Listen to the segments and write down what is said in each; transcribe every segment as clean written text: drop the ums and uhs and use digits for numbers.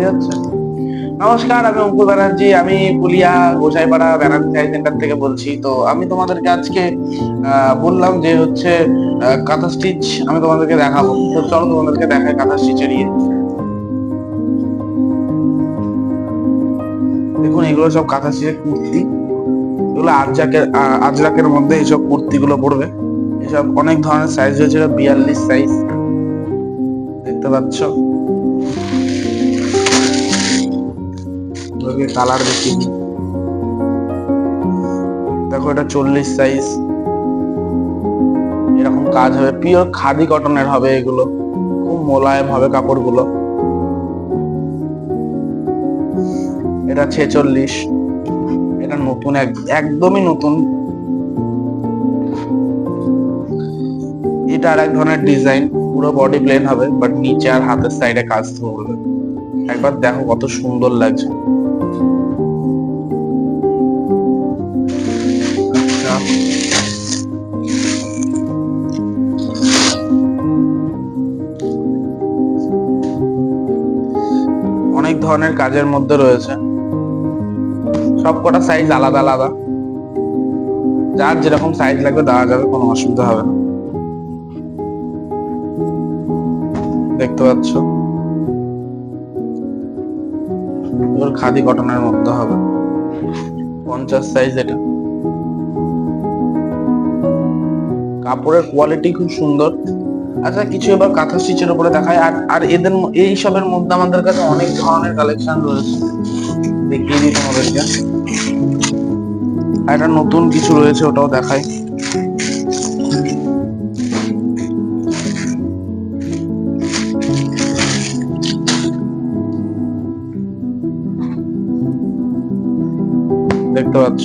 যাচ্ছে। নমস্কার, আমি অঙ্কুর ব্যানার্জি। আমি পুলিয়া গোসাইপাড়া ব্যানার্জি শাড়ি সেন্টার থেকে বলছি। তো আমি তোমাদেরকে আজকে বললাম যে হচ্ছে কাঁথা স্টিচ আমি তোমাদেরকে দেখাবো। তো চলো তোমাদেরকে দেখাই কাঁথা স্টিচ এরিয়ে। দেখুন, এগুলো সব কাঁথা স্টিচের কুর্তি। এগুলো আজরাকের মধ্যে এইসব কুর্তি গুলো পড়বে। এসব অনেক ধরনের সাইজ রয়েছে, 42 সাইজ দেখতে পাচ্ছ। কালার দেখি, দেখো এটা 40 সাইজ। এরকম কাজ হবে, পিওর খাদি কটনের হবে এগুলো, খুব মোলায়েম হবে কাপড়গুলো। এটা 46। এটা নতুন, একদমই নতুন। এটা আর এক ধরনের ডিজাইন, পুরো বডি প্লেন হবে, বাট নিচে আর হাতের সাইডে কাজ থাকবে। একবার দেখো কত সুন্দর লাগছে। অনেক ধরনের কাজের মধ্যে রয়েছে, সব কটা সাইজ আলাদা আলাদা। যার যেরকম সাইজ লাগবে দেওয়া যাবে, কোনো অসুবিধা হবে না। দেখতে পাচ্ছ, ওর খাদি কটনের মধ্যে হবে, 50 সাইজ। এটা কাপড়ের কোয়ালিটি খুব সুন্দর। আচ্ছা, কিছু এবার কাঁথা স্টিচের উপরে দেখায়। আর এই সবের মধ্যে আমাদের কাছে অনেক ধরনের কালেকশন রয়েছে, দেখিয়ে দিই তোমাদেরকে। একটা নতুন কিছু রয়েছে, ওটাও দেখাই। দেখতে পাচ্ছ,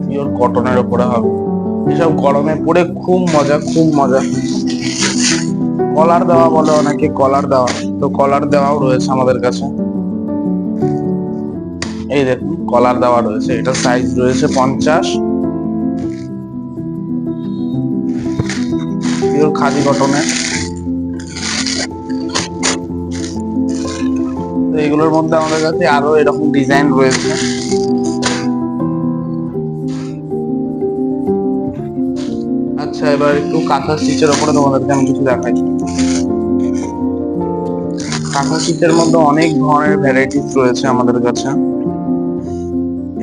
পিওর কটনের উপরে হবে। এসব গরমে পরে খুব মজা, খুব মজা। কলার দেওয়া বলে অনেকে, কলার দেওয়া, তো কলার দেওয়াও রয়েছে আমাদের কাছে। এই দেখুন, কলার দেওয়া রয়েছে। এটা সাইজ রয়েছে 50। পিওর খাদি কটনের। তো এগুলোর মধ্যে আমাদের কাছে আরো এরকম ডিজাইন রয়েছে। আচ্ছা, এবার একটু কাঁথা স্টিচের উপরে তোমাদেরকে আমি কিছু দেখাই। কাঁথা স্টিচের মধ্যে অনেক ধরনের ভ্যারাইটিস রয়েছে আমাদের কাছে।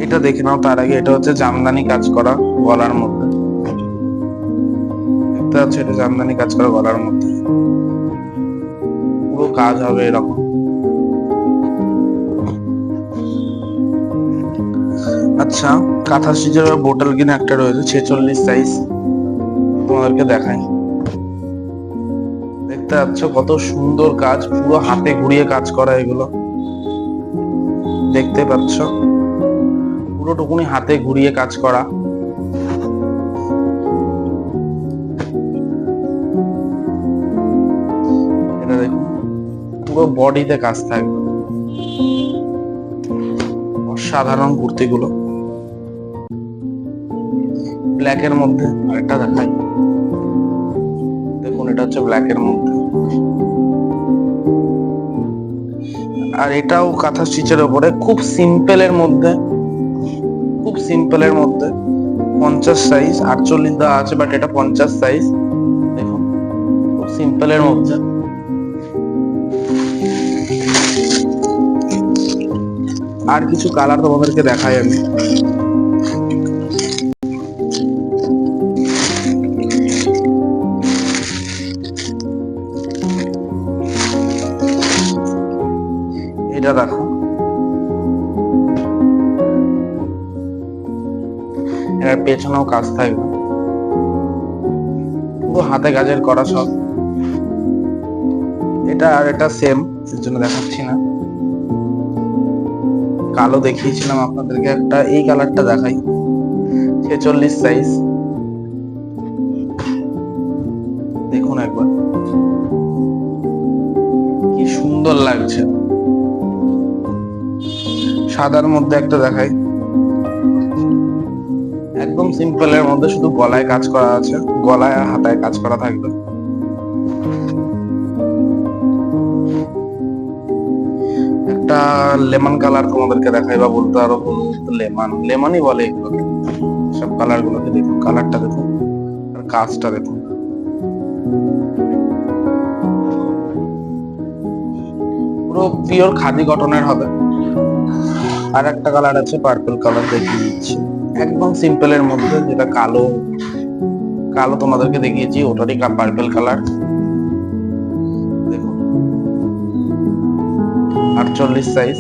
এটা দেখে নাও তার আগে। এটা হচ্ছে জামদানি কাজ করা গলার মধ্যে, দেখতে পাচ্ছ? এটা জামদানি কাজ করা গলার মধ্যে, পুরো কাজ হবে এরকম। আচ্ছা, কাঁথা স্টিচের বোটাল কিনা একটা রয়েছে 46 সাইজ, তোমাদেরকে দেখাই। দেখতে পাচ্ছ কত সুন্দর কাজ, পুরো হাতে ঘুরিয়ে কাজ করা এগুলো। দেখতে পাচ্ছ, পুরোটুকুনি হাতে ঘুরিয়ে কাজ করা। এটা দেখুন, পুরো বডিতে কাজ থাকবে। অসাধারণ কুর্তিগুলো। ব্ল্যাক এর মধ্যে আরেকটা দেখাই। দেখুন, এটা হচ্ছে ব্ল্যাক এর মধ্যে। আর এটাও কাঁথা স্টিচের উপরে, খুব সিম্পল এর মধ্যে, খুব সিম্পল এর মধ্যে। 50 সাইজ, 48 দেওয়া আছে, বাট এটা 50 সাইজ। দেখুন, খুব সিম্পল এর মধ্যে। আর কিছু কালার তোমাদেরকে দেখাই আমি। এটা দেখো, এর পেছনেও কাজ থাকবে, পুরো হাতে কাজের করা সব। এটা আর এটা সেম, এর জন্য দেখাচ্ছি না। কালো দেখিয়েছিলাম আপনাদেরকে একটা, এই কালারটা দেখাই। 46 সাইজ। দেখুন একবার, কি সুন্দর লাগছে। সাদার মধ্যে একটা দেখাই, একদম সিম্পল এর মধ্যে, শুধু গলায় কাজ করা আছে, গলায় আর হাতায় কাজ করা থাকবে। একটা লেমন কালার তোমাদেরকে দেখাই, বা বলতে আরো হলুদ লেমনই বলে এগুলোকে। সব কালার গুলোকে দেখুন, কালারটা দেখুন আর কাজটা দেখুন। পুরো পিওর খাদি কটনের হবে। আর একটা কালার আছে পার্পল কালার, দেখিয়ে দিচ্ছি একদম সিম্পলের মধ্যে, যেটা কালো কালো তোমাদেরকে দেখিয়েছি, ওটারই পার্পল কালার দেখুন, 48 সাইজ।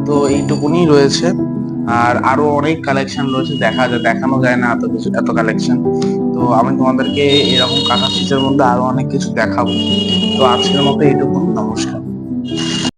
তো এইটুকুনি রয়েছে, আর আরো অনেক কালেকশন রয়েছে, দেখানো যায় না এত কিছু, এত কালেকশন। তো আমি তোমাদেরকে এরকম কাঁথা স্টিচের মধ্যে আরো অনেক কিছু দেখাবো। তো আজকের মতো এইটুকুন, নমস্কার।